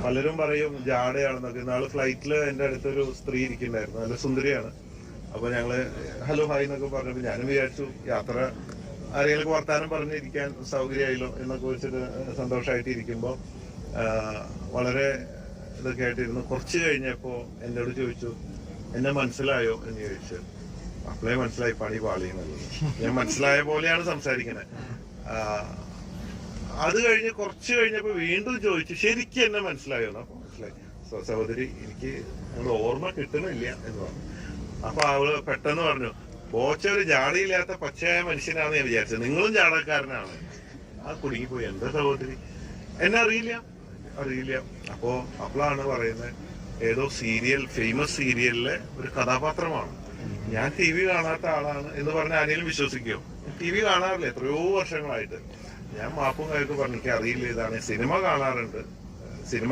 പലരും പറയും ജാടയാണെന്നൊക്കെ. നാളെ ഫ്ലൈറ്റിൽ എൻ്റെ അടുത്തൊരു സ്ത്രീ ഇരിക്കുന്നുണ്ടായിരുന്നു, നല്ല സുന്ദരിയാണ്. അപ്പൊ ഞങ്ങള് ഹലോ ഹായ് എന്നൊക്കെ പറഞ്ഞപ്പോൾ ഞാനും വിചാരിച്ചു യാത്ര ആരെങ്കിലും വർത്താനം പറഞ്ഞിരിക്കാൻ സൗകര്യമായല്ലോ എന്നൊക്കെ വെച്ചിട്ട് സന്തോഷമായിട്ട് ഇരിക്കുമ്പോൾ വളരെ ഇതൊക്കെ ആയിട്ടിരുന്നു. കുറച്ച് കഴിഞ്ഞപ്പോൾ എന്നോട് ചോദിച്ചു എന്നെ മനസ്സിലായോ എന്ന് ചോദിച്ചു. അപ്പളേ മനസ്സിലായി പണി പാളിയെന്നുള്ളത്. ഞാൻ മനസ്സിലായ പോലെയാണ് സംസാരിക്കുന്നത്. അത് കഴിഞ്ഞ് കുറച്ച് കഴിഞ്ഞപ്പോ വീണ്ടും ചോദിച്ചു ശരിക്കും എന്നെ മനസ്സിലായോ? അപ്പൊ മനസ്സിലായി. സഹോദരി എനിക്ക് നിങ്ങളുടെ ഓർമ്മ കിട്ടണില്ല എന്ന് പറഞ്ഞു. അപ്പൊ അവള് പെട്ടെന്ന് പറഞ്ഞു ബോച്ച ഒരു ജാടയില്ലാത്ത പച്ചയായ മനുഷ്യനാണെന്ന് ഞാൻ വിചാരിച്ചത്, നിങ്ങളും ജാടക്കാരനാണ്. ആ കുടുങ്ങിപ്പോയി. എന്താ സഹോദരി എന്നെ അറിയില്ല? അപ്പോഴാണ് പറയുന്നത് ഏതോ സീരിയൽ, ഫേമസ് സീരിയലിലെ ഒരു കഥാപാത്രമാണ്. ഞാൻ ടി വി കാണാത്ത ആളാണ് എന്ന് പറഞ്ഞ ആരെങ്കിലും വിശ്വസിക്കുമോ? ടി വി കാണാറില്ല എത്രയോ വർഷങ്ങളായിട്ട്. ഞാൻ മാപ്പും കാര്യമൊക്കെ പറഞ്ഞു എനിക്ക് അറിയില്ല ഇതാണ്. സിനിമ കാണാറുണ്ട്, സിനിമ